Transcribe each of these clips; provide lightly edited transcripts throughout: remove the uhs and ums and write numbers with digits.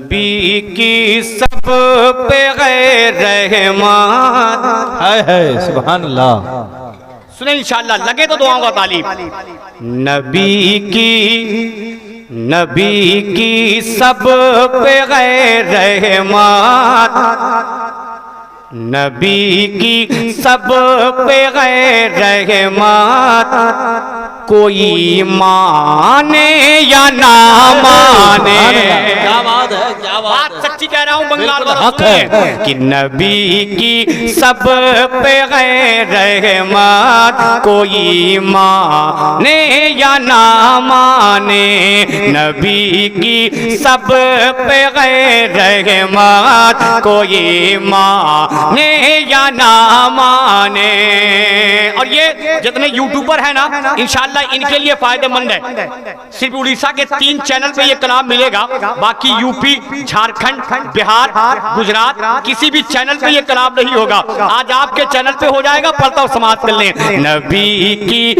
नबी की सब पे गैर रहमत है सुभान अल्लाह। सुने इंशाअल्लाह, लगे तो दुआओं का तालीब। नबी की सब पे गैर रहमत, नबी की सब पे गैर रहमत, कोई माने या ना माने। क्या बात है, क्या बात सच्ची कह रहा हूँ बंगाल वालों हक है कि नबी की सब पे गैर रहमत, कोई माने या ना माने। नबी की सब पे गैर रहमत, कोई माने या ना माने। और ये जितने यूट्यूबर है ना, इंशाल्लाह इनके लिए फायदेमंद है। सिर्फ उड़ीसा के 3 चैनल पे ये कलाम मिलेगा, बाकी यूपी, झारखंड, बिहार, गुजरात किसी भी चैनल पे ये कलाम नहीं होगा। आज आपके चैनल पे हो जाएगा, पढ़ता हूं समाज कर लें। नबी की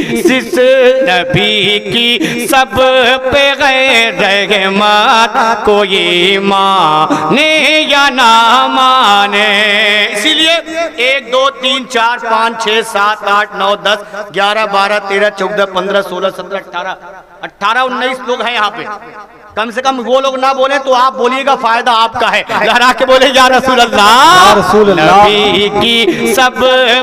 सब पे गैर रहमत, कोई माने या ना माने। इसीलिए 1 2 3 4 5 6 7 8 9 10 11 12 13 14 15 16 17 18 19 लोग हैं यहाँ पे। कम से कम वो लोग ना बोले तो आप बोलिएगा, फायदा आपका है। लहरा के बोले या रसूल अल्लाह। नबी की सब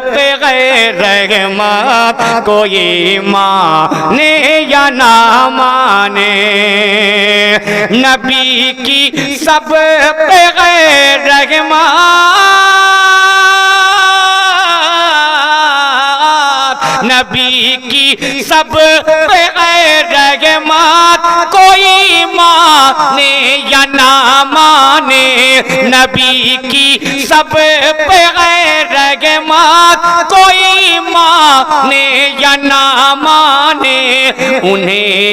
पे गैर रहमत, कोई माने या ना माने। नबी की सब पे गैर रहमत, नबी की सब पे गैर रहमत, कोई माने या ना माने। नबी की सब पे गैर रहमत, कोई माने या ना माने। उन्हें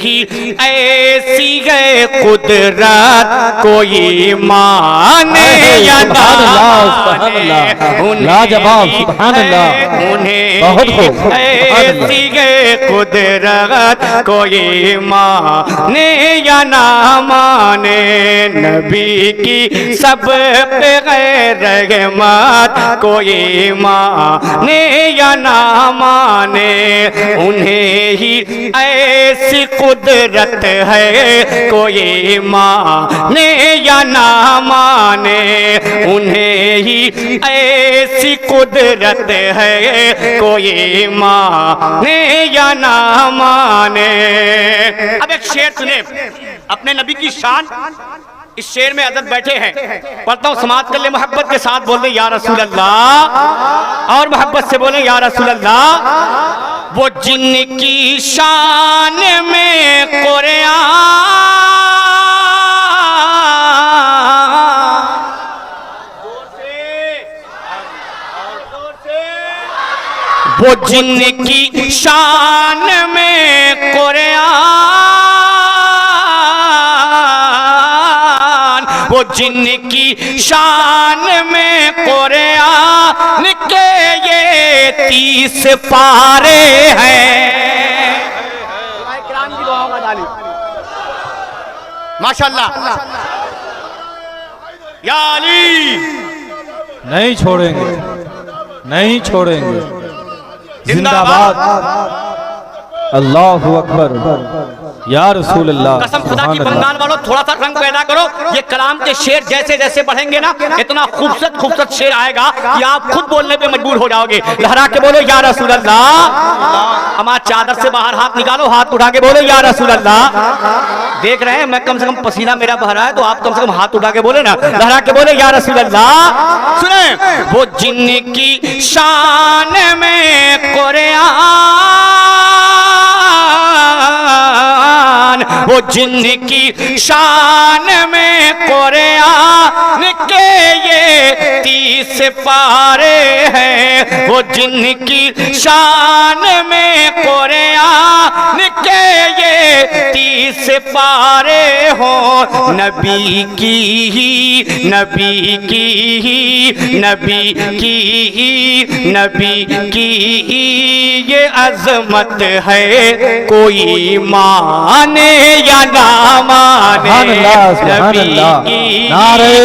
ही ऐसी है कुदरत, कोई माने या ना माने। लाजवाब, सुभान अल्लाह, बहुत खूब। ऐसी है कुदरत, कोई माने या ना माने। नबी की सब पे गैर रहमत, कोई माने या ना माने। उन्हें ही ऐसी कुदरत है, कोई माने या ना माने। उन्हें ही ऐसी कुदरत है, कोई माने या ना माने। अब एक शेर सुने अपने नबी की शान। इस शेर में अदद बैठे हैं, पढ़ता हूं समाज कर ले। मोहब्बत के साथ बोल दे या रसूल अल्लाह, और मोहब्बत से बोले या रसूल अल्लाह। वो जिनकी शान में वो जिनकी शान में कुरान, वो जिनकी शान में कुरान के ये 30 पारे हैं। माशाल्लाह, या अली नहीं छोड़ेंगे, नहीं छोड़ेंगे। जिंदाबाद, अल्लाहु अकबर, या रसूल अल्लाह। कसम खुदा की बंगाल वालों, थोड़ा सा रंग पैदा करो। ये कलाम के शेर जैसे जैसे बढ़ेंगे ना, इतना खूबसूरत खूबसूरत शेर आएगा कि आप खुद बोलने पे मजबूर हो जाओगे। लहरा के बोलो या रसूल अल्लाह। हमारा चादर से बाहर हाथ निकालो, हाथ उठा के बोलो या रसूल अल्लाह। देख रहे हैं मैं कम से कम पसीना मेरा बह रहा है, तो आप कम से कम हाथ उठा के बोले ना, लहरा के बोले या रसूल अल्लाह। सुने, वो जिनकी शान में कुरान, वो जिनकी शान में कुरान के ये 30 पारे हैं। वो जिनकी शान में कुरान के ये 30 पारे हो। नबी की ये अजमत है, कोई माने या ना माने सुभान नबी अल्लाह। की नारे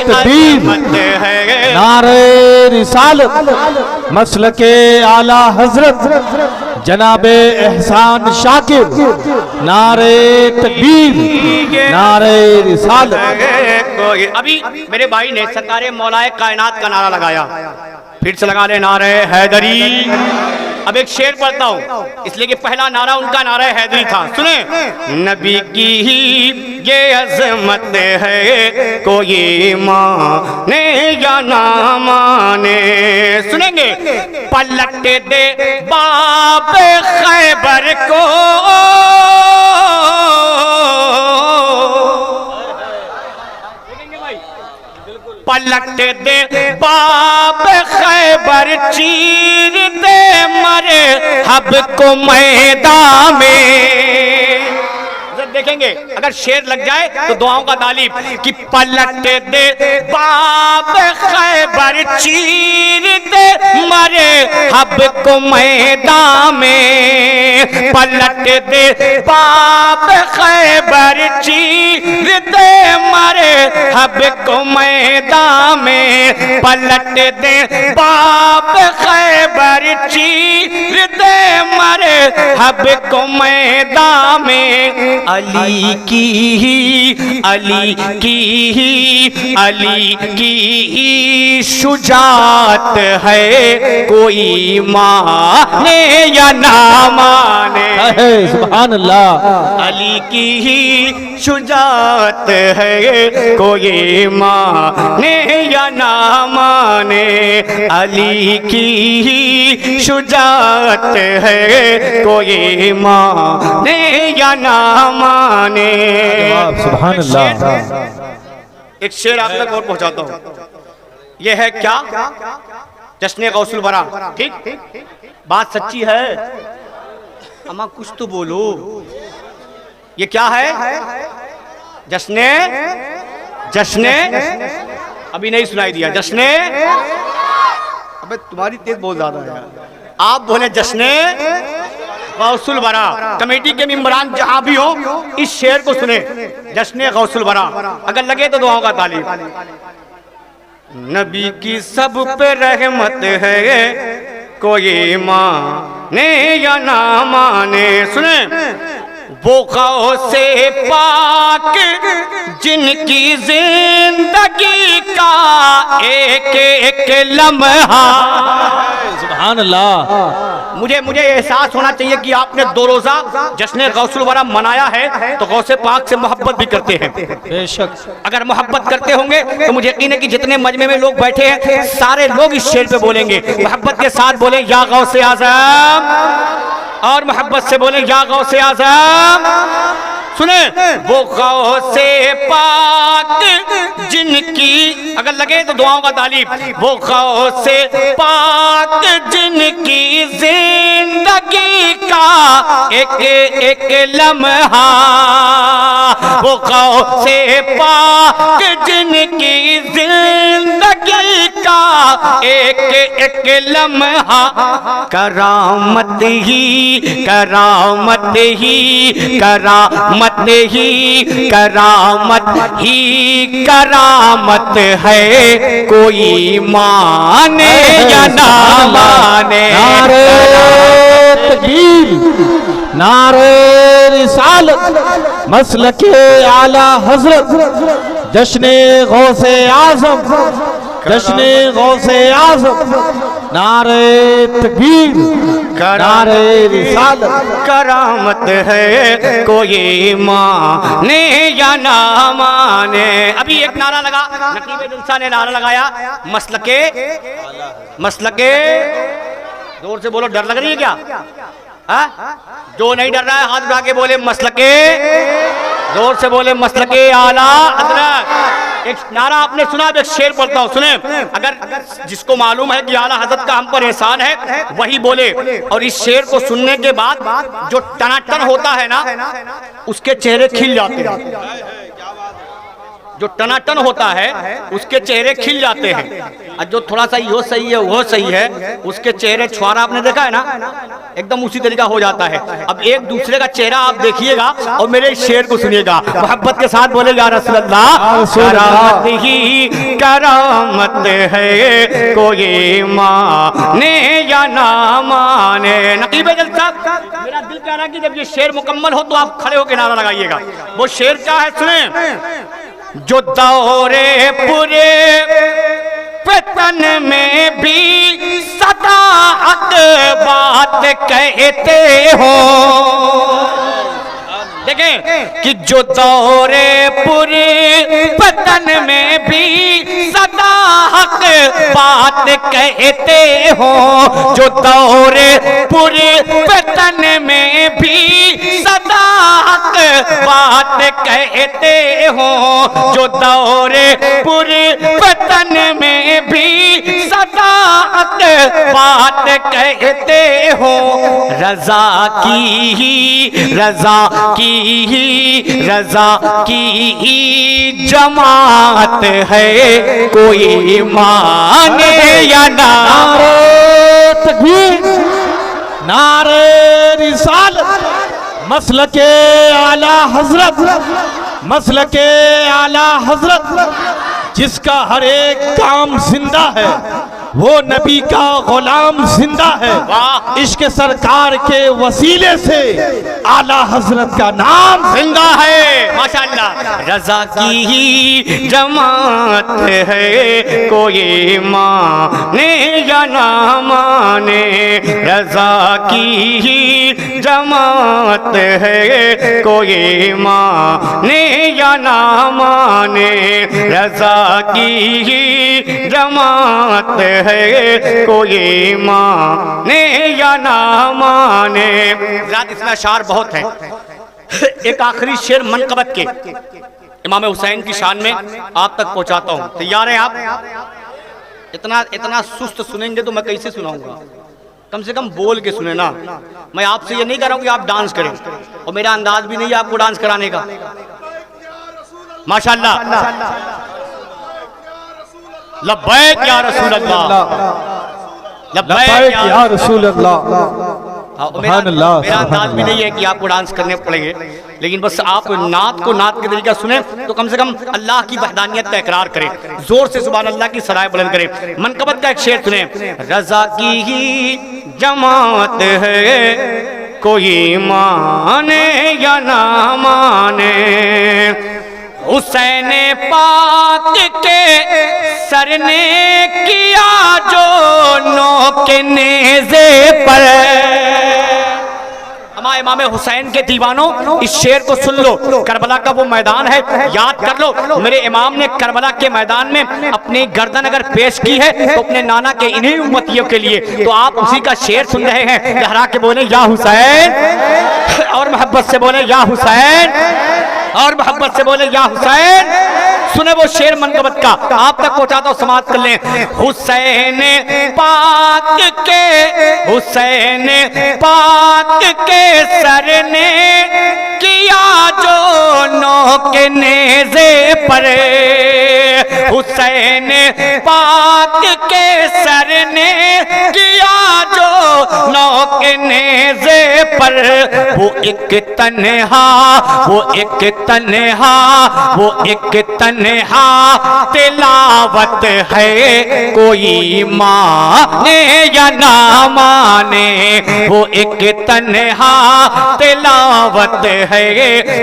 तकबीर, अज़मत है। नारे रिसालत, मसलके आला हजरत जनाबे एहसान शाकिर, नारे तकबीर, नारे रिसालत। अभी मेरे भाई ने सरकारे मौलाए कायनात का नारा लगाया, फिर से लगा ले नारे हैदरी। अब एक शेर पढ़ता हूँ, इसलिए कि पहला नारा उनका नारा हैदरी था। सुने, नबी की ही ये अजमत है, कोई माने या ना माने। सुनेंगे, पलट दे बाब खैबर को, पलट दे बाब खैबर, चीर दे मरे हब को मैदान में। देखेंगे अगर शेर लग जाए तो दुआओं का तालीब कि पलट दे बाब खैबर, चीर दे मरे हब को मैदान में। पलट दे बाब खैबर, चीर दे मरे हब को मैदान में। पलट दे बाब खैबर, चीर दे मरे हब को मैदान में। अली की ही, अली की ही, अली की ही शुजात है, कोई माने या ना माने। सुभान अल्लाह। अली की ही शुजात है, कोई माने या ना माने। अली की ही शुजात है, कोई माने या ना माने। सुभान अल्लाह। एक शेर आप तक और पहुंचाता हूं, यह है क्या, जश्न गौसुल बरा। ठीक, बात सच्ची है, अम्मा कुछ तो बोलो। ये क्या है, जश्ने, जश्ने, अभी नहीं सुनाई दिया, जश्ने। अबे तुम्हारी तेज बहुत ज्यादा है, आप बोले जश्ने गौसुल बरा। कमेटी के मेंबरान जहां भी हो इस शेर को सुने, जश्न गौसुल बरा। अगर लगे तो दुआओं का तालीब। नबी की सब पे रहमत है, कोई माने या ना माने। सुने, वो गौसे पाक जिनकी जिंदगी का एक एक लम्हा। सुभान अल्लाह। मुझे एहसास होना चाहिए कि आपने 2 रोजा जश्न गौसुल वरा मनाया है तो गौसे पाक से मोहब्बत भी करते हैं। बेशक। अगर मोहब्बत करते होंगे तो मुझे यकीन है कि जितने मजमे में लोग बैठे हैं सारे लोग इस शेर पे बोलेंगे, मोहब्बत के साथ बोले या गौसे आज़म, और मोहब्बत से बोले या गौसे आज़म। सुने, वो गौसे पाक जिनकी, अगर लगे तो दुआओं का तालीब। वो गौसे पाक जिनकी जिंदगी का एक एक लम्हा। वो गौसे पाक जिनकी जिंदगी का एक एक लम्हा। करामत ही, करामत ही, करामत ही, करामत ही करामत है, कोई माने या ना माने। नारे तकबीर, नारे रिसालत, मसलके आला हजरत जश्ने गौसे आज़म, जश्ने गौसे आज़म। नारे तकबीर, नारे रिसालत। करामत है, कोई माने या ना माने। अभी एक नारा लगा, नकीब जुल्सा ने नारा लगाया, मसलके, मसलके। जोर से बोलो, डर लग रही है क्या? हा? जो नहीं डर रहा है हाथ उठा के बोले मसलके, जोर से बोले मसलके आला हजरत। एक नारा आपने सुना, अब एक शेर पढ़ता हूं, सुने। अगर जिसको मालूम है कि आला हजरत का हम पर एहसान है वही बोले, और इस शेर को सुनने के बाद जो टनाटन होता है ना, उसके चेहरे खिल जाते हैं। जो टनाटन होता है उसके चेहरे खिल जाते हैं, और जो थोड़ा सा यो सही है वो सही है उसके चेहरे छुआरा आपने देखा है ना, एकदम उसी तरीका हो जाता है। अब एक दूसरे का चेहरा आप देखिएगा और मेरे इस शेर को सुनिएगा, मोहब्बत के साथ बोले या रसूल अल्लाह। करामत ही करामत है, कोई माने या ना माने। नकीब जलसा, मेरा दिल कह रहा है कि जब ये शेर मुकम्मल हो तो आप खड़े होकर नारा लगाइएगा। वो शेर क्या है सुने। जो दौरे पूरे पतन में भी सदा हक बात कहते हो। देखें कि जो दौरे पूरे पतन में भी सदा हक बात कहते हो। जो दौरे पूरे पतन में भी सदा हक बात कहते हो। जो दौरे पूरे पतन में भी सदा हक बात कहते हो। रजा की ही रजा की ही जमात है, कोई माने या ना। नारे तकबीर, नारे रिसालत, मसलके आला हजरत, मसलके आला हजरत। जिसका हर एक काम जिंदा है वो नबी का गुलाम जिंदा है। इश्क सरकार के वसीले से आला हजरत का नाम जिंदा है। माशाअल्लाह। रजा की ही जमात है, कोई माने या ना माने। रजा की ही जमात है, कोई माने या ना माने। रजा की ही जमात है, कोई माने या ना माने। ज़ात इसमें अशार बहुत है। एक आखिरी शेर मनकबत के इमाम हुसैन की शान में आप तक पहुंचाता हूं। तैयार हैं आप? इतना सुस्त सुनेंगे तो मैं कैसे सुनाऊंगा? कम से कम बोल के सुने ना। मैं आपसे ये नहीं कह रहा हूं कि आप डांस करें, और मेरा अंदाज भी नहीं है आपको डांस कराने का। माशाअल्लाह। लब्बैक या रसूल अल्लाह, लब्बैक या रसूल अल्लाह। मेरा अंदाज भी नहीं है कि आपको डांस करने पड़ेंगे, लेकिन बस आप नात को नात के तरीका सुने तो कम से कम अल्लाह की वहदानियत का इकरार करें, जोर से सुभान अल्लाह की सराय बुलंद करें। मनकबत का एक शेर सुने। रजा की ही जमात है, कोई माने या ना माने। हुसैन पाक के सर ने किया जो नोक नेज़े पर। हमारे इमाम हुसैन के दीवानों, इस शेर को सुन लो। करबला का वो मैदान है, याद कर लो। मेरे इमाम ने करबला के मैदान में अपनी गर्दन अगर पेश की है तो अपने नाना के इन्हीं उम्मतियों के लिए। तो आप उसी का शेर सुन रहे हैं। लहरा के बोले या हुसैन, और मोहब्बत से बोले या हुसैन, और मोहब्बत से बोले या हुसैन। सुने वो शेर मनकबत का, आप तक पहुंचाता हूं, समाप्त कर लें। हुसैन पाक के, हुसैन पाक के सर ने किया जो नोक नेज़े पर। हुसैन पाक के सर ने किया जो नोक नेज़े पर। वो एक तन्हा, वो एक तन्हा, वो एक तन्हा तिलावत है, कोई माने या ना माने। वो एक तन्हा तिलावत है,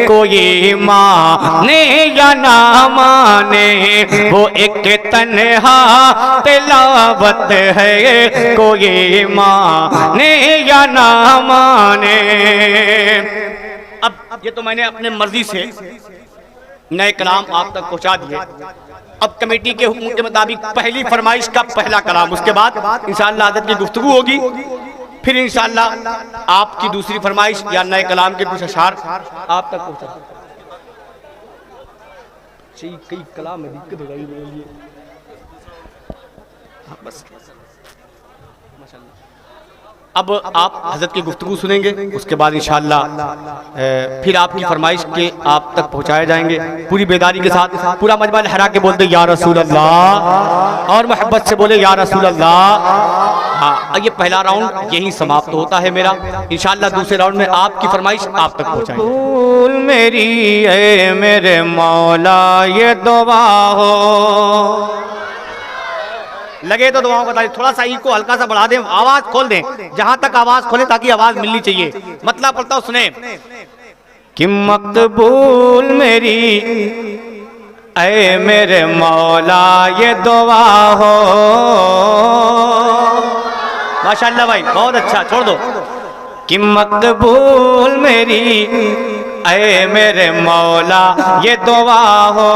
कोई माने या ना माने। वो एक तन्हा तिलावत है, कोई माने या ना माने। अब ये तो मैंने अपने मर्जी से नए कलाम आप तक पहुंचा दिए। अब कमेटी के हुक्म के मुताबिक पहली फरमाइश का पहला कलाम, उसके बाद इंशाअल्लाह आदत की गुफ्तगू होगी, फिर इंशाअल्लाह आपकी दूसरी फरमाइश या नए कलाम के कुछ अशार आप तक पहुंचा। कई कलाम में दिक्कत हो गई मेरे लिए। बस माशाअल्लाह। अब आप हजरत की गुफ्तगू सुनेंगे, उसके बाद इंशाअल्लाह फिर आपकी फरमाइश के आप तक पहुंचाए जाएंगे पूरी बेदारी के साथ। पूरा मजमा लहरा के बोलते या रसूल अल्लाह और मोहब्बत से बोले या रसूल अल्लाह। हाँ, ये पहला राउंड यही समाप्त होता है मेरा। इंशाअल्लाह दूसरे राउंड में आपकी फरमाइश आप तक पहुंचाएंगे। भूल मेरी है मेरे मौला ये दुआ हो, लगे तो दुआओं का तारीफ। थोड़ा सा ई को हल्का सा बढ़ा दें, आवाज खोल दें, जहां तक आवाज खोले ताकि आवाज मिलनी चाहिए। मतलब पढ़ता हूं, सुने कि मकबूल मेरी ऐ मेरे मौला ये दुआ हो। माशाअल्लाह भाई, बहुत अच्छा, छोड़ दो। कि मकबूल मेरी ऐ मेरे मौला ये दुआ हो,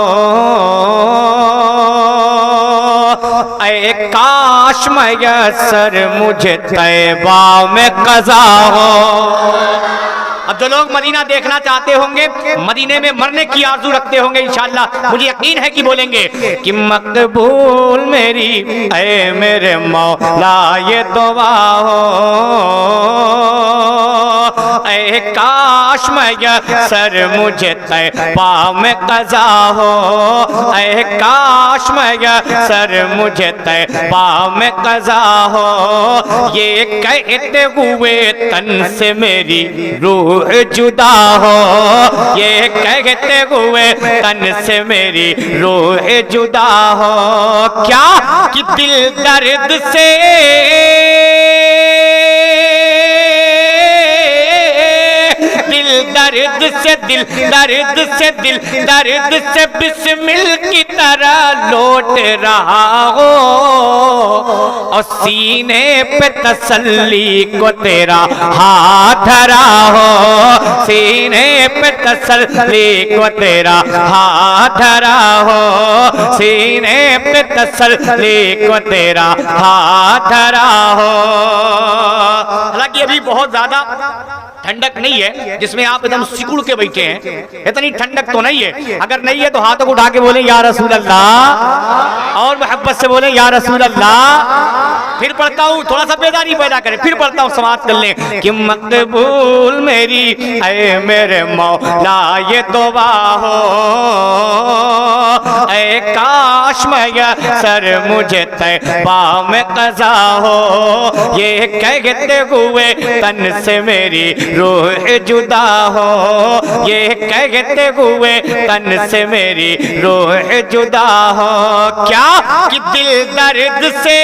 ऐ काश मयसर मुझे तैबा में क़ज़ा हो। अब जो लोग मदीना देखना चाहते होंगे, मदीने में मरने की आरज़ू रखते होंगे, इंशाअल्लाह मुझे यकीन है कि बोलेंगे कि मकबूल मेरी ऐ मेरे मौला ये दुआ हो, ऐ काश मयसर मुझे तैबा में क़ज़ा हो, ऐ काश मयसर मुझे तैबा में क़ज़ा हो। ये कहते हुए तन से मेरी रूह जुदा हो, ये कहते हुए तन से मेरी रूह जुदा हो। क्या कि दिल दर्द से दिल दर्द से बिस्मिल की तरह लौट रहा हो, और सीने पे तसल्ली को तेरा हाथ धरा हो, सीने पे तसल्ली को तेरा हाथ धरा हो, सीने पे तसल्ली को तेरा हाथ धरा हो। हालांकि अभी बहुत ज्यादा ठंडक नहीं है जिसमें आप एकदम सिकुड़ के बैठे हैं, इतनी ठंडक तो नहीं है। अगर नहीं है तो हाथों को उठा के बोले या रसूल अल्लाह और मोहब्बत से बोले या रसूल अल्लाह। फिर पढ़ता हूँ, थोड़ा सा बेदारी पैदा करें, फिर पढ़ता हूँ, समाप्त कर लें कि मकबूल मेरी ऐ मेरे मौला ये दुआ हो, ऐ काश मयसर मुझे तैबा में क़ज़ा हो। ये कहते हुए तन से मेरी रूह जुदा हो, ये कहते हुए तन से मेरी रूह जुदा हो। क्या कि दिल दर्द से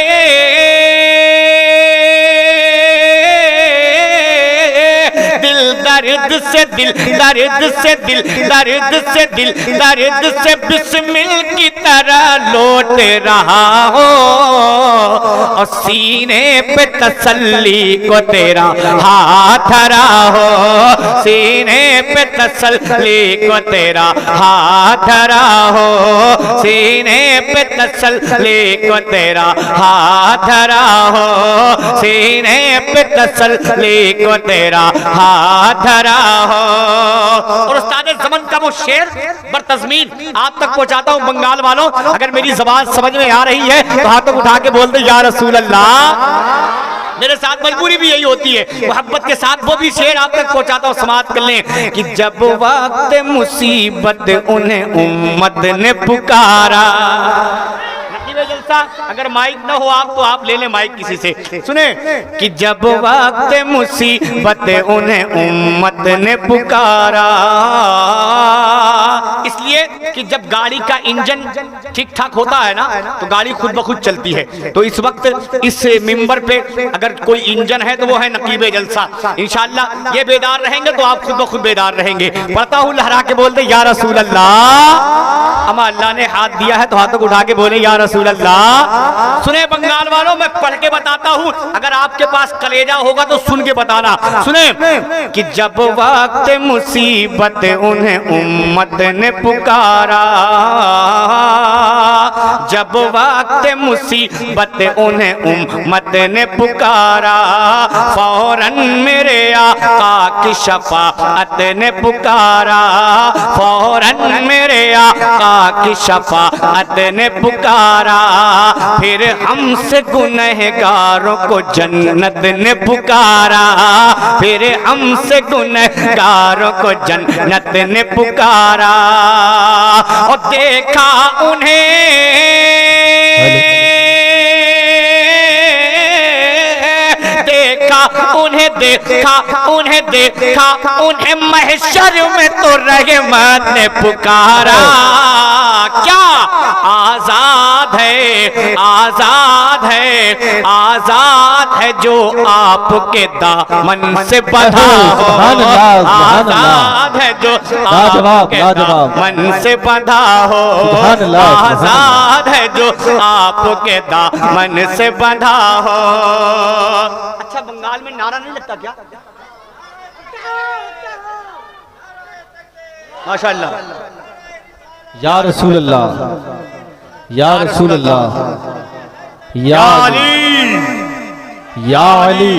दर्द से बिस्मिल की तरह लौट रहा हो, और सीने पे तसल्ली को तेरा हाथ धरा हो, सीने पे तसल्ली को तेरा हाथ धरा हो, सीने पे तसल्ली को तेरा हाथ धरा हो, सीने पे तसल्ली को तेरा हाथ धरा हो। और उस्ताद ज़मान का वो शेर बरतज़मीन आप तक पहुंचाता हूं बंगाल वालों। अगर मेरी ज़बान समझ में आ रही है तो हाथों उठा के बोल दे या रसूल अल्लाह। मेरे साथ मजबूरी भी यही होती है, मोहब्बत के साथ वो भी शेर आप तक पहुंचाता हूं, समाप्त कर लें कि जब वक्त मुसीबत उन्हें उम्मत ने पुकारा। जलसा अगर माइक ना हो आप तो आप ले लें माइक किसी से, सुने कि जब वक्त मुसीबत उन्हें उम्मत ने पुकारा। इसलिए कि जब गाड़ी का इंजन ठीक ठाक होता है ना तो गाड़ी खुद ब खुद चलती है। तो इस वक्त इस मिंबर पे अगर कोई इंजन है तो वो है नकीब जलसा। इंशाअल्लाह ये बेदार रहेंगे तो आप खुद ब खुद बेदार रहेंगे। पढ़ता हूँ, लहरा के बोलते या रसूल अल्लाह। अमा अल्लाह ने हाथ दिया है तो हाथों को उठा के बोले या रसूल अल्लाह। सुने बंगाल वालों, मैं पढ़ के बताता हूँ, अगर आपके पास कलेजा होगा तो सुन के बताना। सुने कि जब वक्त मुसीबत उन्हें उम्मत ने पुकारा, जब वक्त मुसीबत उन्हें उम्मत ने पुकारा, फौरन मेरे आका की शफाअत ने पुकारा, फौरन मेरे आका की शफाअत ने पुकारा, फिर हमसे गुनहगारों को जन्नत ने पुकारा, फिर हमसे गुनहगारों को जन्नत ने पुकारा। और देखा उन्हें देखा उन्हें महशर में तो रहमत ने पुकारा। क्या आजाद है, आजाद है, आजाद है जो आपके दामन से बंधा हो, आजाद है जो आपके दामन से बंधा हो, आजाद है जो आपके दामन से बंधा हो। अच्छा, बंगाल में नारा नहीं लगता क्या? माशाअल्लाह। या रसूल अल्लाह, या रसूल अल्लाह, या अली, या अली,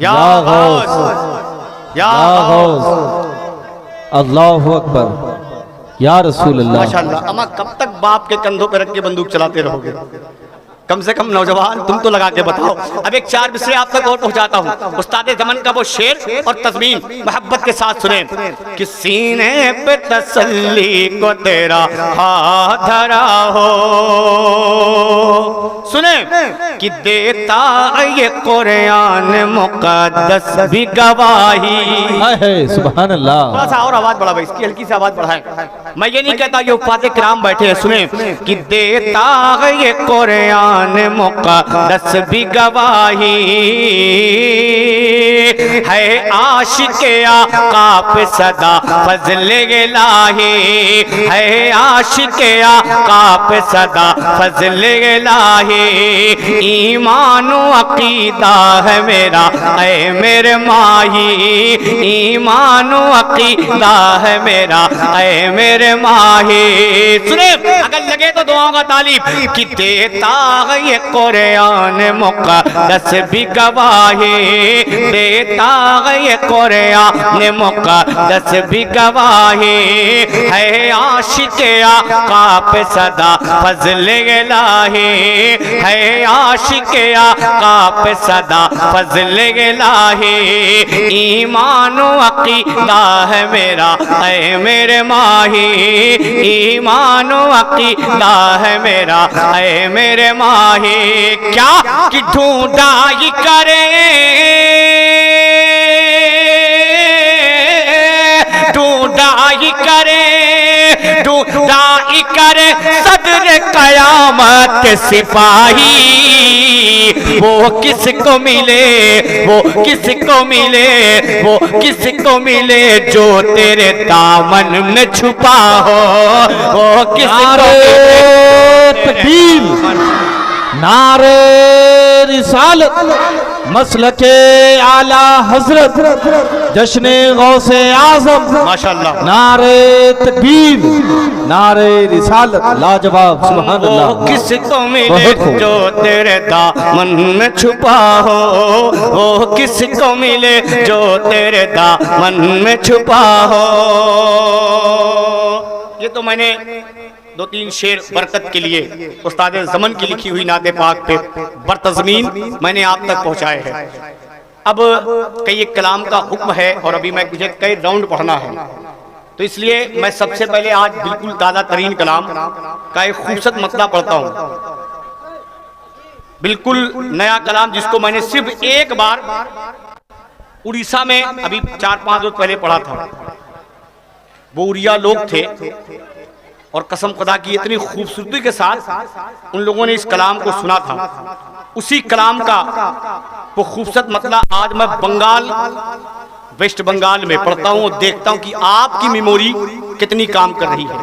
या गौस, या गौस, अल्लाहु अकबर, या रसूल अल्लाह। माशाअल्लाह। अम्मा कब तक बाप के कंधों पे रख के बंदूक चलाते रहोगे? कम से कम नौजवान तुम तो लगा के बताओ। अब एक 4 मिसरे आप तक और पहुंचाता हूँ। उस्ताद ज़मन का वो शेर और तज़मीन मोहब्बत के साथ सुने कि सीने पे तसल्ली को तेरा हाथ धरा हो, सुने कि देता ये कुरान मुक़द्दस भी गवाही। सुभान अल्लाह। थोड़ा सा और आवाज बढ़ा भाई, इसकी हल्की सी आवाज बढ़ाए। मैं ये नहीं कहता, ये उफ़ाज़े किराम बैठे हैं, सुने कि देता ये कुरान मुक़द्दस भी गवाही है, आशिक़े आका पे सदा फ़ज़्ल इलाही है, आशिक़े आका पे सदा फ़ज़्ल इलाही। ईमान व अक़ीदा है मेरा ऐ मेरे माही, ईमान व अक़ीदा है मेरा ऐ मेरे माही। सुने, अगर लगे तो दुआओं का तालीब कि देता ये कुरान मुक़द्दस भी गवाही, देता ये कुरान मुक़द्दस भी गवाही है, आशिक़े आका पे सदा फ़ज़्ल इलाही है, आशिक़े आका पे सदा फ़ज़्ल इलाही। ईमान व अक़ीदा है मेरा ऐ मेरे माही, ईमान व अक़ीदा है मेरा ऐ मेरे माही। क्या कि ढूंढाई करे, ढूंढाई करे, ढूंढाई करे सदर क़यामत के सिपाही। वो किसको मिले, वो किसको मिले, वो किसको मिले जो तेरे दामन में छुपा हो, वो किसको तकबीर, नारे रिसालत, मसलके आला हजरत, जश्ने गौसे आज़म, माशाअल्लाह। नारे तकबीर, नारे रिसालत, लाजवाब, सुभान अल्लाह। वो किसको मिले जो तेरे दामन में छुपा हो, वो किसको मिले जो तेरे दामन में छुपा हो। ये तो मैंने 2-3 शेर बरकत के लिए उस्ताद ज़मन की लिखी हुई नाते पाक पे बरतज़मीन मैंने आप तक पहुंचाए हैं। अब कई एक कलाम का हुक्म है और अभी मैं मुझे कई राउंड पढ़ना है, तो इसलिए मैं सबसे पहले आज बिल्कुल ताज़ा तरीन कलाम का एक खूबसूरत मतला पढ़ता हूँ। बिल्कुल नया कलाम जिसको मैंने सिर्फ एक बार उड़ीसा में अभी 4-5 रोज पहले पढ़ा था। वो उड़िया लोग थे और कसम खुदा की इतनी खूबसूरती के साथ उन लोगों ने इस कलाम को सुना था। उसी कलाम का वो खूबसूरत मतला आज मैं बंगाल, वेस्ट बंगाल में पढ़ता हूँ और देखता हूँ कि आपकी मेमोरी कितनी काम कर रही है।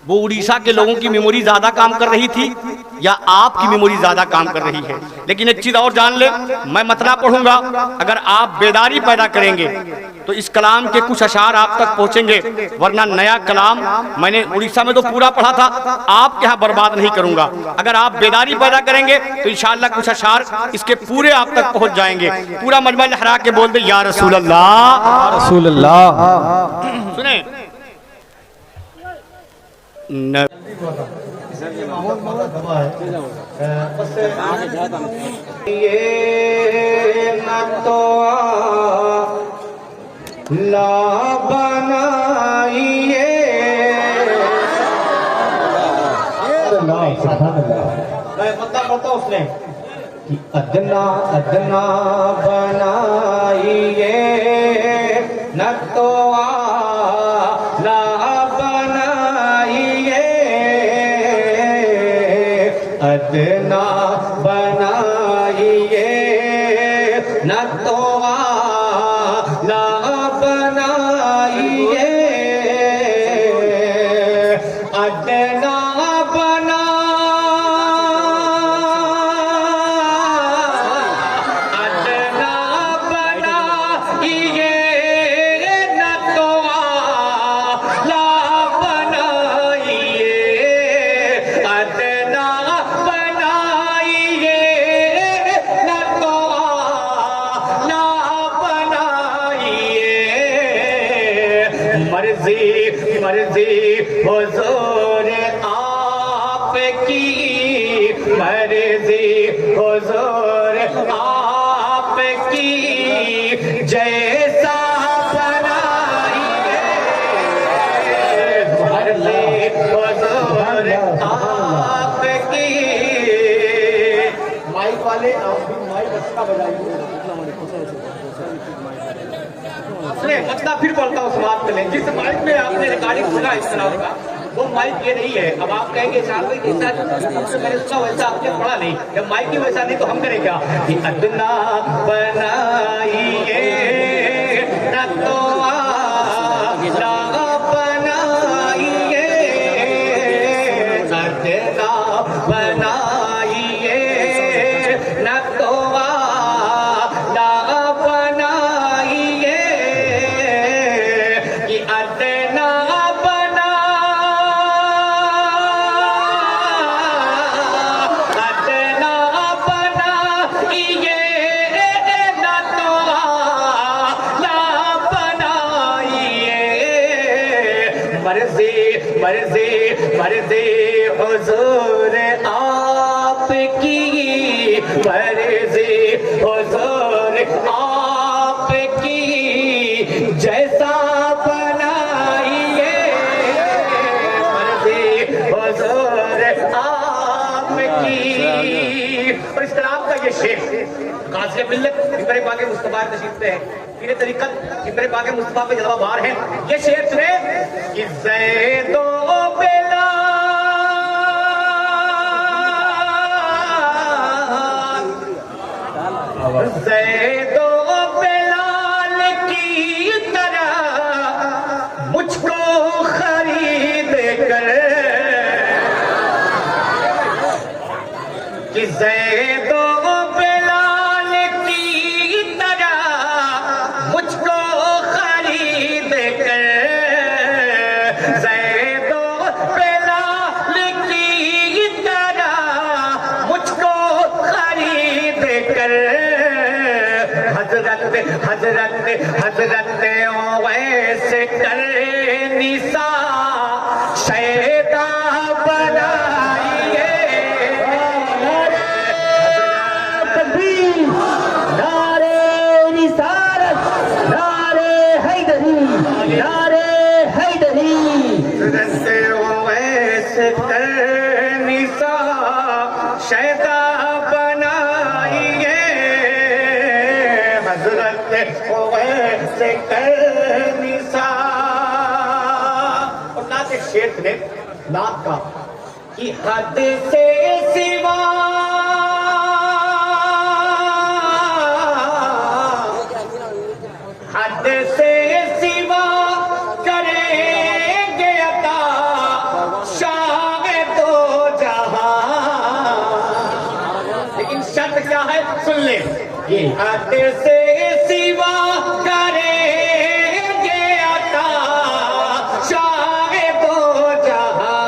वो उड़ीसा के लोगों की मेमोरी ज्यादा काम कर रही थी या आपकी मेमोरी ज्यादा काम कर रही है। लेकिन एक चीज और जान ले, मैं मतला पढ़ूंगा, अगर आप बेदारी पैदा करेंगे तो इस कलाम के कुछ अशार आप तक पहुंचेंगे, वरना नया कलाम मैंने उड़ीसा में तो पूरा पढ़ा था, आपके यहाँ बर्बाद नहीं करूंगा। अगर आप बेदारी पैदा करेंगे तो इंशाअल्लाह कुछ अशार इसके पूरे आप तक पहुंच जाएंगे। पूरा मजमा लहरा के बोल दे या रसूल अल्लाह, रसूल अल्लाह। सुने न ये न तो ला बनाइए मतलब पता उसने कि अदना अदना बनाइए न तो ला बनाइए अदना बनाइए न तो ला बनाइए अदना बना अदना बनाइए न तो ला बनाइए अदना बनाइए न तो ला बनाइए मर्जी मर्जी हुजूर आपकी मर्जी हुजूर आपकी जैसा बनाइए मर्जी हुजूर आपकी माइक वाले आप भी माइक अच्छा बजाइए मतलब फिर बोलता हूँ समाप्त करें जिस माइक में आपने रिकॉर्डिंग सुना इस तरह का वो माइक ये नहीं है। अब आप कहेंगे साहब भाई जैसा मैंने सुना वैसा आपने पढ़ा नहीं, जब माइक ही वैसा नहीं तो हम करें क्या कि अदना बनाइए न तो ला बनाइए अदना बनाइए न तो ला बनाइए कि अदना बना अदना बनाइए न तो ला बनाइए मर्जी मर्जी मर्जी हुजूर आपकी मर्जी हुजूर आपकी जैसा बनाइए मर्जी हुजूर आपकी। और इस तरह का ये शेर काज़ी मिल्लत इब्राहिम बागे मुस्तफा तशरीफ पे है, पीर तरीकत इब्राहिम बागे मुस्तफा पे जलवा बार है। ये शेर सुने कि ज़ैदो बेलाल ज़ैदो बेलाल की तरह मुझको खरीद कर कि ज़ैदो बेलाल की तरह मुझको खरीद कर ज़ैदो बेलाल की तरह मुझको खरीद कर हजरत हजरत हजरत ओवैस कर निसा शैदा बनाइए नारे निसारत नारे हैदरी नारे हैदरी हजरत ओवैस कर निसा शैदा बनाइए हजरत ओवैस कर निसा। और नात एक शेर ने नात का कि हद से सिवा हद से सिवा करेंगे अता शाह दो जहां। लेकिन शर्त क्या है सुन ले, ये हद से सिवा करेंगे अता शाह दो जहां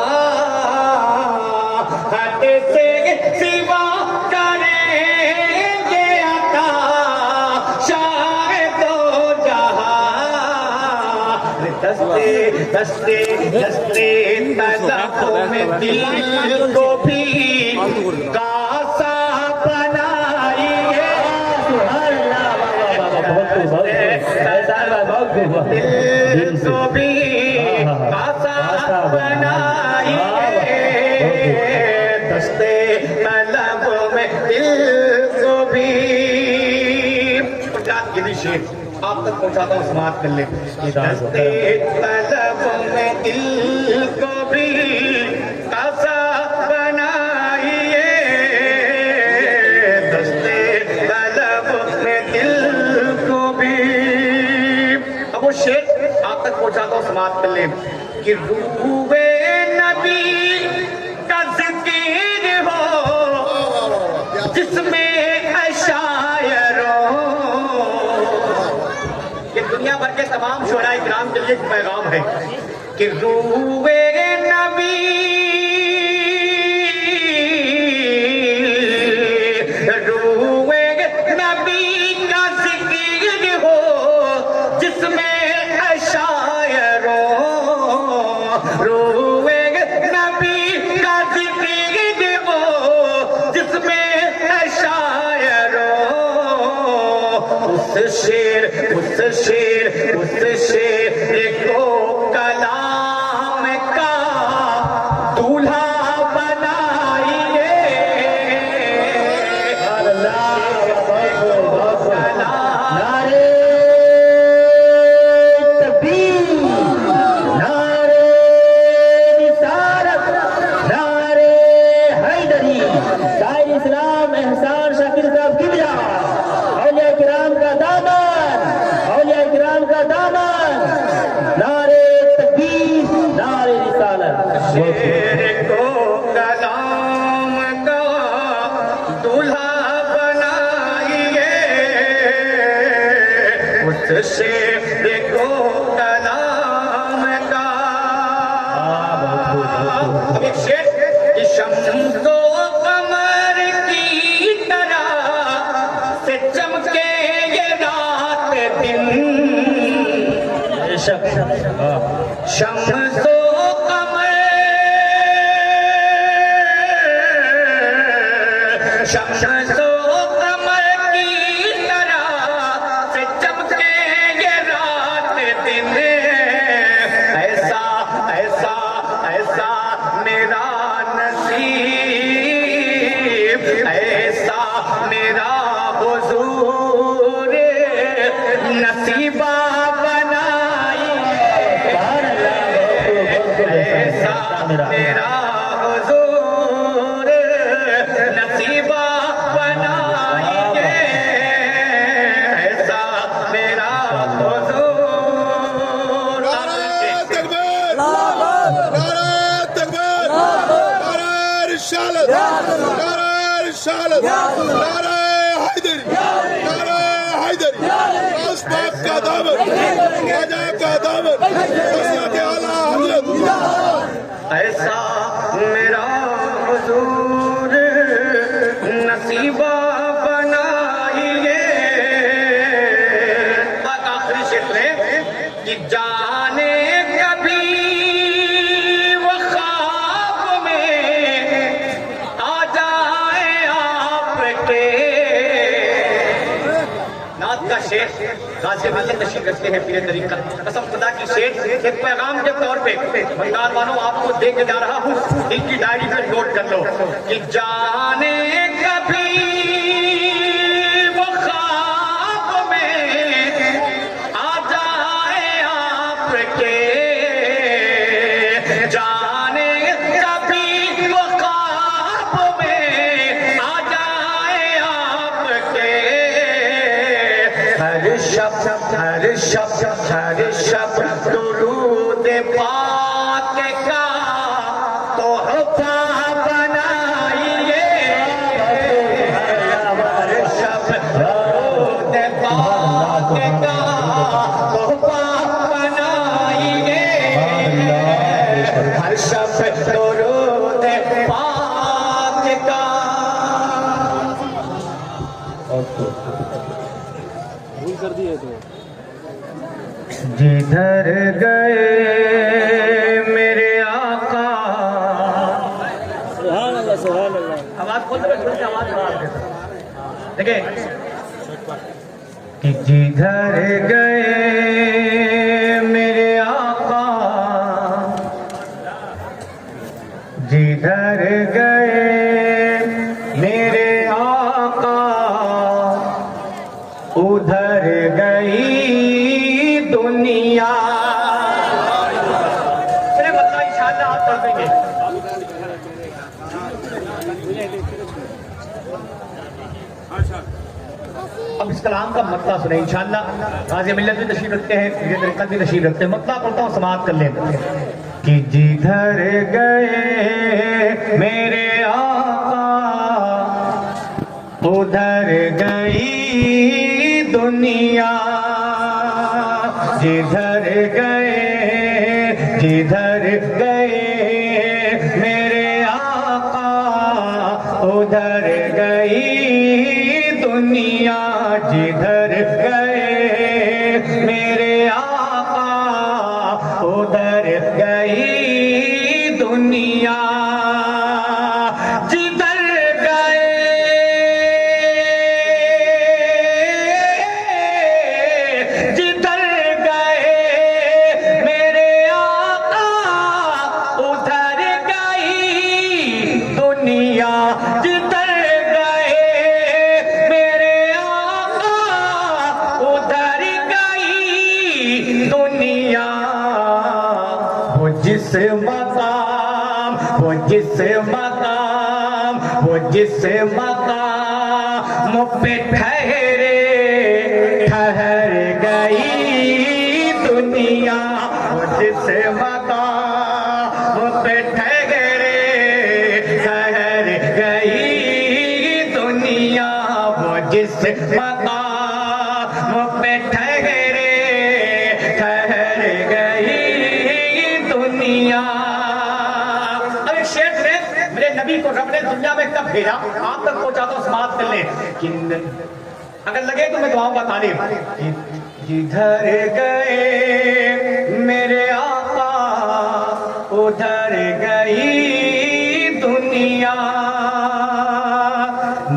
हद से सिवा करेंगे अता शाह दो जहां दस्ते दस्ते दस्ते तलब में दिल को भी कासा बनाइए, दिल को भी कासा बनाइए, दस्ते तलब में दिल को भी। शेर आप तक पहुंचाता हूँ, समाप्त कर ले। दस्ते तलब में दिल को भी कासा बनाइए, दस्ते तलब में दिल को भी। अब वो शेर आप तक पहुंचाता हूँ, समाप्त कर ले कि रूहे नबी का जिक्र हो जिसमें शायरों, ये दुनिया भर के तमाम शुहरा इकराम के लिए एक पैगाम है कि रूहे नबी, रूहे नबी का जिक्र हो जिसमें शायरों, रूहे नबी का जिक्र हो जिसमें शायरों, उस शेर को कलाम का दूल्हा बनाइए, नारे तकबीर, नारे रिसालत, नारे हैदरी। शायर इस्लाम एहसान शाकिर साहब की बजा, औलिया किराम का दामन, औलिया किराम का दामन, नारे तकबीर, नारे रिसालत। शेर को कलाम का दूल्हा बनाइए, उस शेर को कलाम का। अब एक शेर कि शम्सो कमर की तरह से चमके ये रात दिन, शम्सो कमर, शम्सो कमर की तरह से चमके ये रात दिन, ऐसा ऐसा ऐसा मेरा नसीब, ऐसा मेरा हुजूर नसीबा ऐसा मेरा हुजूर नसीबा बनाइए, ऐसा मेरा हुजूर। नारे तकबीर, नारे तकबीर, नारे रिसालत, नारे रिसालत, नारे हैदरी, नारे हैदरी। उस बाप का दामन, राजा का दामन, हज़रत आला हज़रत। ऐसा मेरा हुजूर नसीबा बनाइए। आखिरी शेर में कि जाने कभी वो ख्वाब में आ जाए आपके। नात का शेर गाज़ी वाले तशरीफ रखते हैं पीरे तरीका कसम खुदा की शेर एक पैगाम के तौर पे बंगाल वालों आपको दे के जा रहा हूँ, इनकी डायरी पर नोट कर लो कि जाने कभी वो ख्वाब में आ जाए आपके, जाने कभी वो ख्वाब में आ जाए आपके। हर शब्द हर शब्द हर शब्द दुरूद पाक का तोहफा बनाइए, हर शब्द दुरूद पाक का तोहफा बनाइए, हर शब्द दुरूद पाक का। जिधर गए मेरे आका आवाज खोल दो, थोड़ी सी आवाज बढ़ा देता। देखिए कि जिधर गए मेरे आका, जिधर गए मेरे आका, उधर गई दुनिया। चलिए मतलब इंशाअल्लाह आप कर देंगे। अब इस कलाम का मतलब सुने इंशाअल्लाह। गाज़ी मिल्लत भी तशरीफ रखते हैं, ये तरीक़त भी तशरीफ रखते हैं। मतलब पढ़ता हूँ, समाअत कर लें कि जिधर गए मेरे आका, उधर गई दुनिया। जिधर गए मेरे आका, उधर गई दुनिया। जिधर गए मेरे आका, उधर गई दुनिया। जिधर गए मेरे आका, उधर गई दुनिया। जिधर गए मेरे आका, उधर गई दुनिया। वो जिस मकाम पे ठहर गई दुनिया। वो जिस मकाम पे ठहर गई दुनिया। वो जिस मकाम पे ठहर गई दुनिया। अब एक शेर से मेरे नबी को रब ने दुनिया में कब भेजा, आप तक पहुंचा तो समाप्त कर ले। अगर लगे तो मैं दुआओं का तालीम। जिधर गए मेरे आका, उधर गई दुनिया।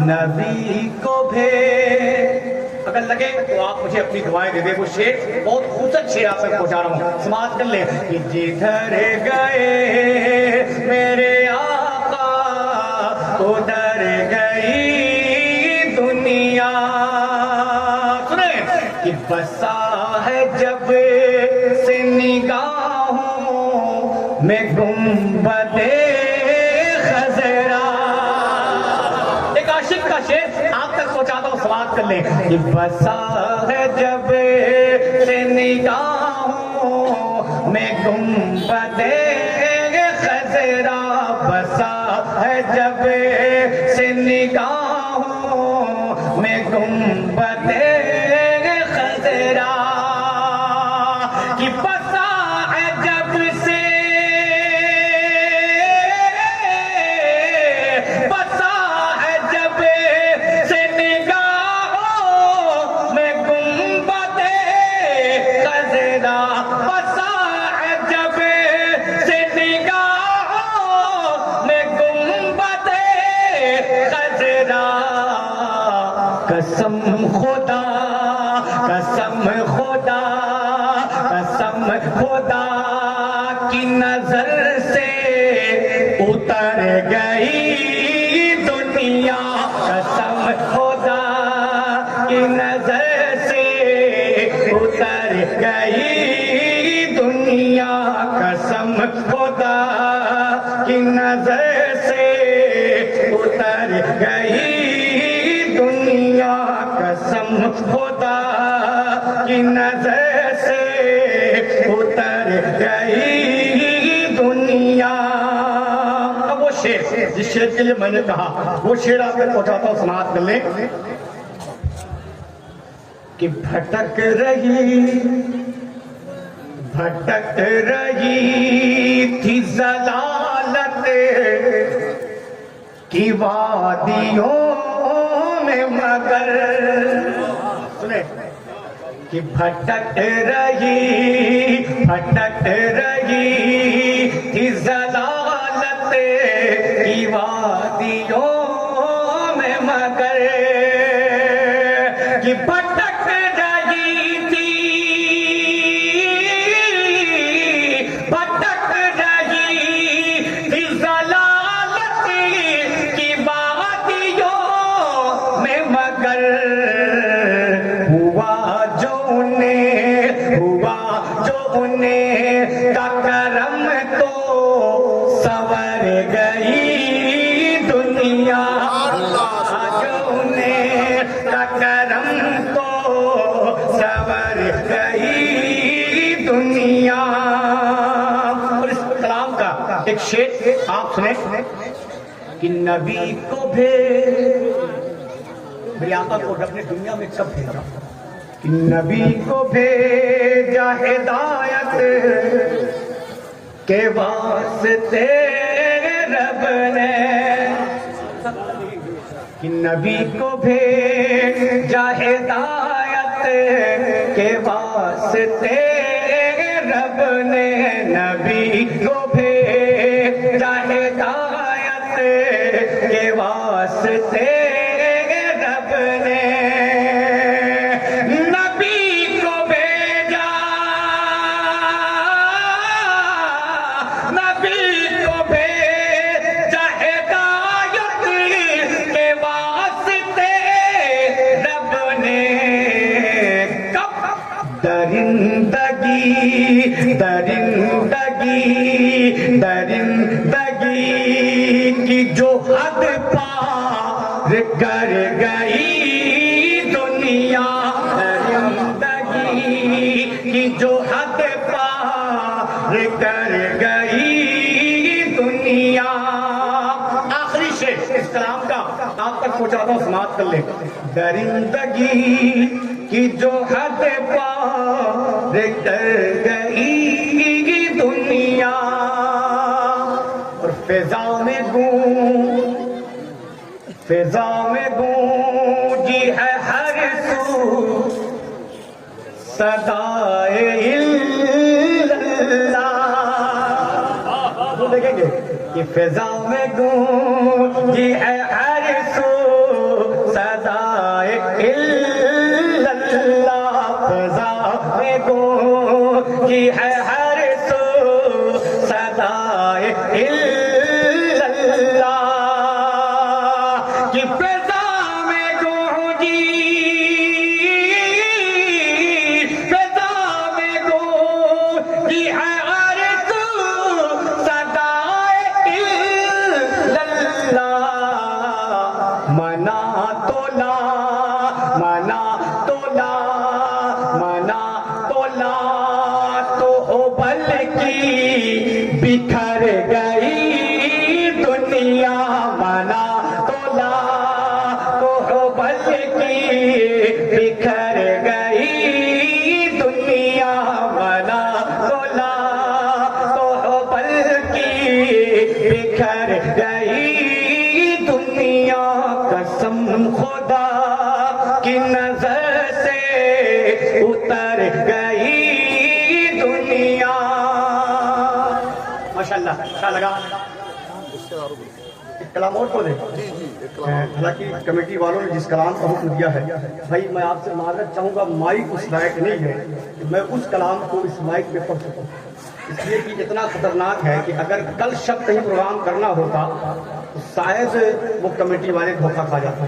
नबी को भेज, अगर लगे तो आप मुझे अपनी दुआएं दे दे। वो शेर बहुत खूबसूरत शेर आप तक पहुंचा रहा हूं, समाप्त कर ले कि जिधर गए मेरे आका, उधर गई दुनिया। सुने कि बसा है जब से निगाहों में गुंबदे खज़रा। एक आशिक का शेर आप तक पहुंचाता हूं, समाप्त कर ले कि बसा है जब से निगाहों में गुंबदे खज़रा। बसा है जब से निगाहों में गुंबदे खज़रा। कि बसा है जब से, बसा है जब से निगाहों में गुंबदे खज़रा। बसा है जब से निगाहों में गुंबदे खज़रा। कसम खुदा, कसम खुदा, कसम खुदा की नजर से उतर गई दुनिया। कसम खुदा की नजर से उतर गई दुनिया। कसम खुदा की नजर से उतर गई दुनिया। कसम खुदा की नजर से उतर गई दुनिया। अब वो शेर जिस शेर के लिए मैंने कहा, वो शेर आप तक पहुंचाता हूं, समाप्त कर ले कि भटक रही थी ज़लालत की वादियों में, मगर सुने कि भटक रही थी ज़लालत की वादियों में मगर कि भटक रही थी, भटक रही थी ज़लालत की वादियों में मगर हुआ जो उन्हें का करम तो सवर गई दुनिया, जो उन्हें का करम तो सवर गई दुनिया। और इस कलाम का एक शेर आप सुने कि नबी को मेरी आका को रब ने दुनिया में कब भेजा, कि नबी को भेजा हिदायत के वास्ते रब ने, कि नबी को भेजा हिदायत के वास्ते रब ने, नबी को भेजा हिदायत के वास्ते रब ने, दरिंदगी की जो हद पार कर गई दुनिया, दरिंदगी की जो हद पार कर गई दुनिया। आखिरी शेर इस कलाम का आप तक पहुंचाता हूं, समाप्त कर ले। दरिंदगी की जो हद पार कर गई दुनिया, और फिजा में गूंजी है हर सू सदाए इल्लल्लाह। देखेंगे कि फिजा में गूंजी है हर सू सदाए इल्लल्लाह, फिजा में गूंजी है हर सू सदाए इल्लल्लाह, कि फिजा में गूंजी, फिजा में गूंजी है हर सू सदाए इल्लल्लाह। मना तोला तो हो बल्कि बिखर गई दुनिया, मना तोला तो हो बल्कि बिखर गई दुनिया, मना तोला तो हो बल्कि बिखर गई दुनिया। कसम खुदा की नजर से उतर गई दुनिया। माशाल्लाह, अच्छा लगा। कलाम और को दे। हालांकि कमेटी वालों ने जिस कलाम का हुक्म दिया है, भाई मैं आपसे माजरत चाहूंगा, माइक उस लायक नहीं है कि मैं उस कलाम को इस माइक में पढ़ सकूं, इसलिए कि इतना खतरनाक है कि अगर कल शब कहीं प्रोग्राम करना होता तो शायद वो कमेटी वाले धोखा खा जाते।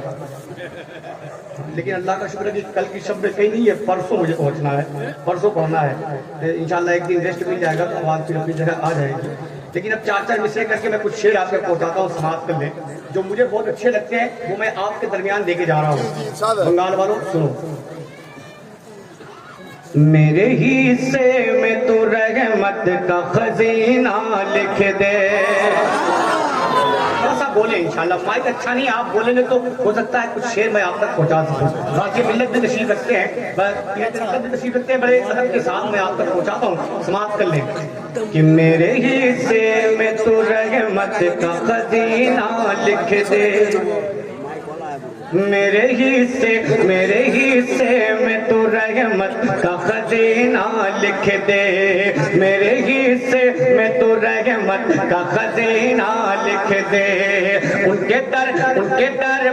लेकिन अल्लाह का शुक्र है कि कल की शब में कहीं नहीं है, परसों मुझे पहुंचना है, परसों पढ़ना है। इंशाल्लाह एक दिन रेस्ट मिल जाएगा तो आवाज़ फिर अपनी जगह आ जाएगी। लेकिन अब 4-4 मिसरे करके मैं कुछ शेर आपको पहुंचाता हूँ, समाप्त कर ले। जो मुझे बहुत अच्छे लगते हैं वो मैं आपके दरमियान लेके जा रहा हूँ। बंगाल वालों सुनो। मेरे हिस्से में तू रहमत का खजीना लिख दे। ऐसा बोले इंशाल्लाह, माइक अच्छा नहीं, आप बोलेंगे तो हो सकता है कुछ शेर मैं आप तक पहुंचा सकूं। बाकी मिल्लत भी तशरीफ रखते हैं, तशरीफ रखते हैं, बड़े अदब के साथ मैं आप तक पहुंचाता हूँ। समाप्त कर लें कि मेरे हिस्से में तू रहमत का खजीना लिख दे। मेरे हिस्से में तो रहमत का खजीना लिख दे, मेरे हिस्से में तो रहमत का खजीना लिख दे। उनके दर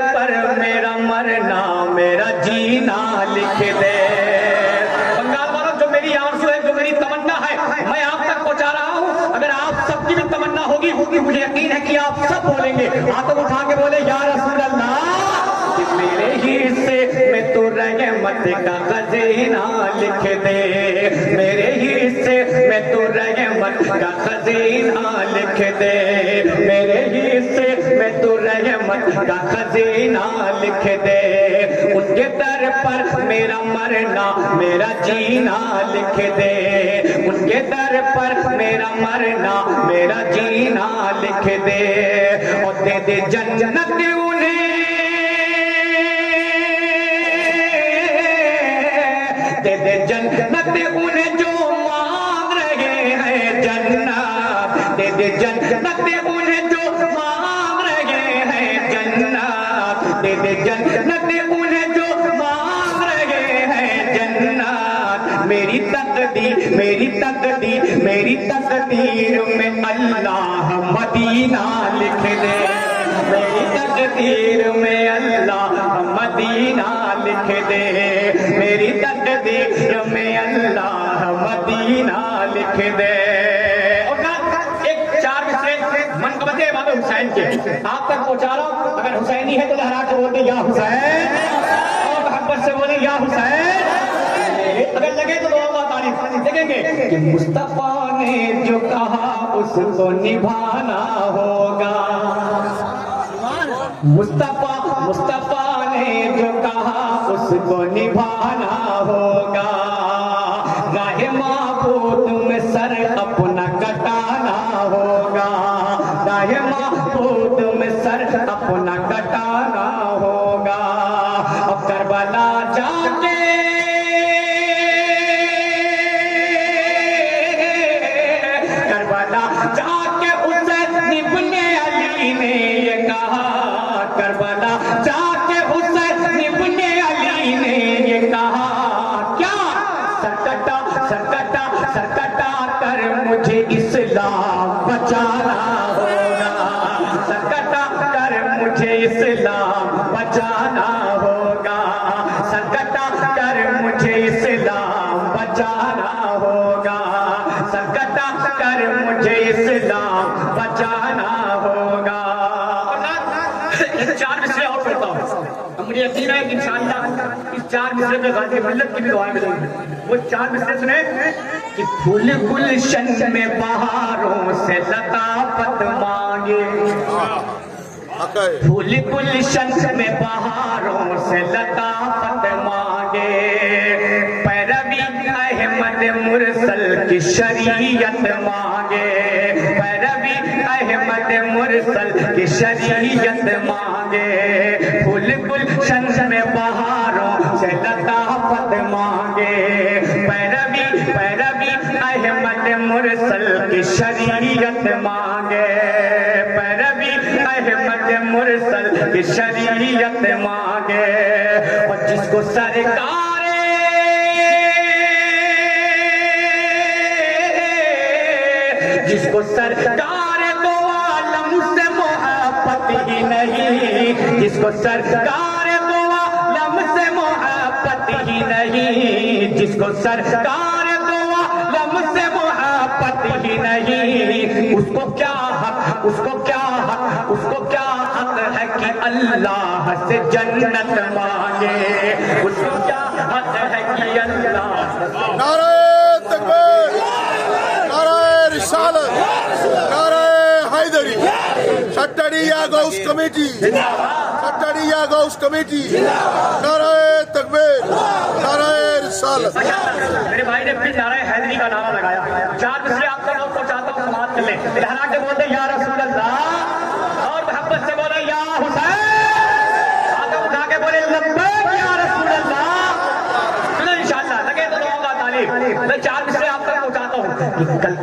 पर मेरा मरना मेरा जीना लिख दे। बंगाल वालों, जो मेरी आरज़ू है, जो मेरी तमन्ना है, मैं आप तक पहुंचा रहा हूं। अगर आप सबकी भी तमन्ना होगी, मुझे यकीन है कि आप सब बोलेंगे, हाथों उठा के बोले या रसूल अल्लाह। मेरे हिस्से में तो रहमत का खजीना लिख दे, मेरे हिस्से में तो रहमत का खजीना लिख दे, मेरे हिस्से में तो रहमत का खजीना लिख दे। उनके दर पर मेरा मरना मेरा जीना लिख दे, उनके दर पर मेरा मरना मेरा जीना लिख दे। और दे दे जन्नत उन्हें, दे दे जन्नत उन्हें जो मांग रहे हैं जन्नत, दे दे जन्नत उन्हें जो मांग रहे हैं जन्नत, दे दे जन्नत उन्हें जो मांग रहे हैं जन्नत। मेरी तकदीर में अल्लाह मदीना लिख दे, मेरी तकदीर में अल्लाह मदीना लिख दे, मेरी तकदीर में अल्लाह मदीना लिख दे। और ना एक 4 मिसरे मनक़बत इमाम हुसैन के आप तक पहुंचा रहा हूं। अगर हुसैनी है तो लहरा के बोलते या हुसैन, और मोहब्बत से बोले या हुसैन। अगर लगे तो दुआ तारीफ देखेंगे कि मुस्तफा ने जो कहा उसको निभाना होगा, मुस्तफा ने जो कहा उसको निभाना होगा। राहे माबूद में सर अपना कटाना होगा, राहे माबूद में सर अपना कटाना होगा। अब करबला जाके उसे इब्ने अली ने ये कहा, करबला जाके उसे इब्ने अली ने ये कहा। क्या सरकटा कर मुझे इस्लाम बचाना होगा, सरकटा कर मुझे इस्लाम बचाना होगा, सरकटा कर मुझे इस्लाम बचाना होगा, सरकटा कर मुझे इस्लाम बचाना होगा। 4 मिसरे और पढ़ता हूँ। मुझे यकीन है कि इंशाअल्लाह इस 4 मिसरे में गाज़ी मिल्लत की भी दुआएं मिलेंगी। वो 4 मिसरे सुने कि फूल गुलशन में बहारों से लताफत मांगे, फूल गुलशन में बहारों से लताफत मांगे। पैरवी अहमद मुरसल की शरीयत मांगे, पैरवी अहमद मुरसल की शरीयत मांगे। फूल गुलशन में बहारों से लताफत मांगे, पैरवी अहमद मुरसल की शरीयत मांगे, पैरवी अहमद मुरसल की शरीयत मांगे। और जिसको सरकार दो आलम से मोहब्बत ही नहीं, जिसको सरकार दो आलम से मोहब्बत ही नहीं, जिसको सरकार दो आलम से मोहब्बत ही नहीं। उसको क्या हक है कि अल्लाह से जन्नत मांगे, उसको क्या हक है कि अल्लाह। नारे तकबीर, नारे रिसालत, नारे हैदरी, सट्टड़िया गौस कमेटी, सट्टड़िया गौस कमेटी, नारे तकबीर, नारे रिसालत। मेरे भाई ने फिर नारे हैदरी का नारा लगाया। 4 मिसरे आप तक पहुंचाता हूं, समाज कर ले। लहरा के बोलते या रसूल अल्लाह, और मोहब्बत से बोले या हुसैन, हाथ उठा के बोले लब्बैक या रसूल अल्लाह। चलो इंशाअल्लाह लगे तो दुआ का तालीम। मैं 4 मिसरे आप तक पहुंचाता हूं कि कल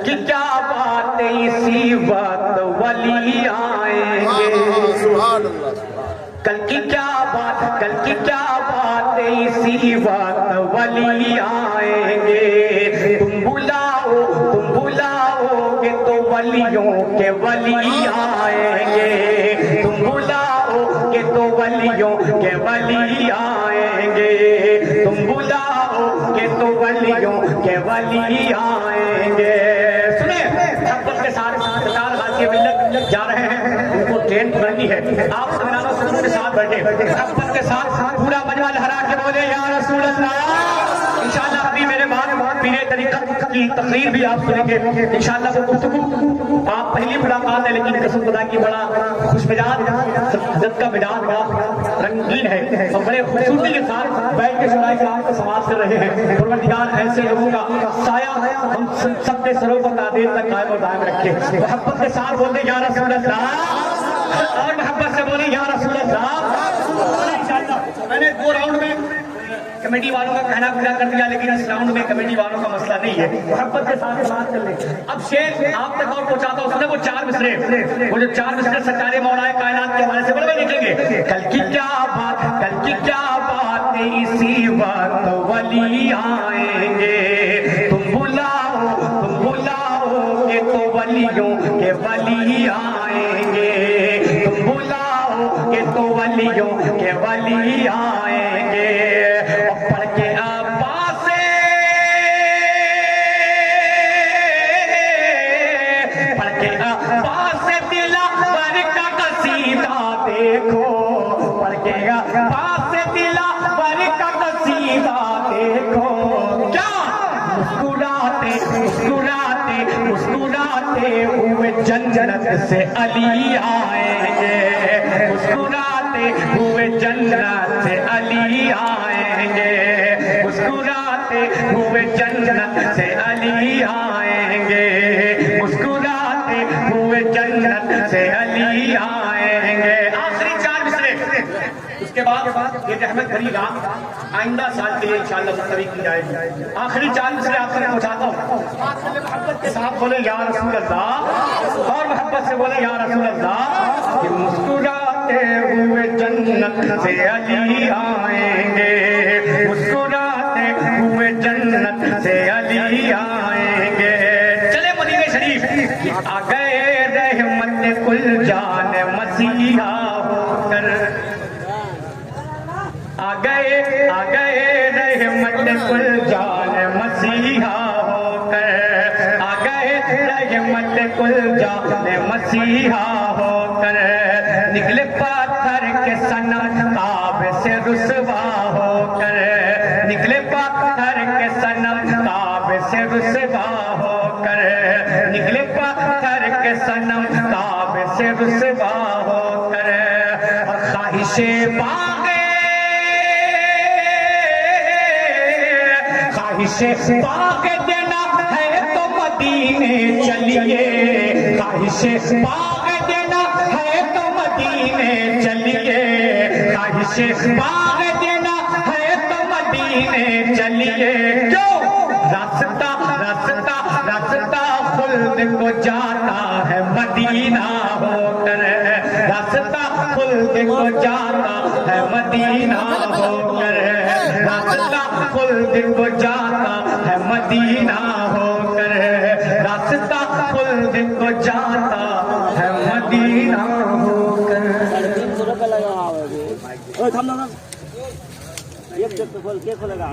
की की क्या बात है, इसी वक्त वली आएंगे। सुभान अल्लाह। कल की क्या बात, कल की क्या बात है, इसी वक्त वली आएंगे। तुम बुलाओगे तो वलियों के वली आएंगे। तुम बुलाओगे तो वलियों के वली आएंगे। तुम बुलाओगे तो वलियों के वली आएंगे। सुने, शब्द के साथ सरकार हाथी मिलत जा रहे हैं, उनको ट्रेन पकड़नी है। आप सुकून के साथ बैठे, शब्द के साथ पूरा मजमा लहरा के बोले या रसूल अल्लाह। इंशाअल्लाह अभी मेरे बाद पीरे तरीका की तकरीर भी आप सुनेंगे इंशाअल्लाह। वो गुफ्तगू आप पहली मुलाकात है, लेकिन कसम खुदा की बड़ा खुश मिजाज जब का मिजाज बड़ा रंगीन है और बड़े खूबसूरती के साथ बैठ के सुनाए कलाम को समाज कर रहे हैं। परवरदिगार ऐसे लोगों का साया हम सबके सरों पर तादेर तक कायम और दायम रखे। मोहब्बत के साथ बोलते या रसूल अल्लाह, और मोहब्बत से बोले या रसूल अल्लाह। इंशाअल्लाह मैंने 2 राउंड में कमेटी वालों का कहना पूरा कर दिया, लेकिन इस राउंड में कमेटी वालों का मसला नहीं है। मोहब्बत के साथ बात कर ले। अब शेर आप तक और पहुंचाता हूं, सुने वो 4 मिसरे, वो जो 4 मिसरे सरकारे मौलाए कायनात के हवाले से बड़े लिखेंगे। कल की क्या बात, कल की क्या बात है, इसी वक्त वली आएंगे। तुम बुलाओगे तो वलियों के वली आएंगे। तुम बुलाओगे तो वलियों के वली आएंगे। पढ़ के अब्बास से, पढ़ के अब्बास से दिलावर का कसीदा देखो। पढ़ के अब्बास से दिलावर का कसीदा देखो। क्या मुस्कुराते मुस्कुराते मुस्कुराते हुए जन्नत से अली आएंगे। मुस्कुराते हुए जन्नत से अली आएंगे। मुस्कुराते हुए जन्नत से अली आएंगे। मुस्कुराते हुए जन्नत से अली आएंगे। आखिरी 4 मिसरे, उसके बाद ये रहमत भरी रात आइंदा साल के लिए इंशाअल्लाह मुस्तवी की जाएगी। आखिरी 4 मिसरे आप तक पहुंचाता हूँ। मोहब्बत के साथ बोले या रसूल अल्लाह, और मोहब्बत से बोले या रसूल अल्लाह। कि मुस्कुराते हुए जन्नत से अली आएंगे। मुस्कुराते हुए जन्नत से अली आएंगे। चले मदीने शरीफ। आ गए रहमत कुल जान मसीहा होकर। आ गए रहमत कुल जान मसीहा होकर। आ गए रहमत कुल जान मसीहा होकर। निकले पत्थर के सनम ताब से रुसवा होकर। निकले पत्थर के सनम ताब से रुसवा होकर। निकले पत्थर के सनम ताब से रुसवा होकर। और ख्वाहिशे बागे, ख्वाहिशे बागे देना है तो मदीने चलिए। ख्वाहिशे बागे देना है तो मदीने चलिए। ख्वाहिशे बागे देना है तो मदीने चलिए। क्यों? रास्ता रास्ता रास्ता खुल्द को जाता है मदीना होकर। रास्ता खुल्द को जाता है मदीना होकर। रास्ता खुल्द को जाता है मदीना होकर। रास्ता खुल्द को जाता है मदीना होकर। 300 रुपये लगा। थम एक खोलेगा।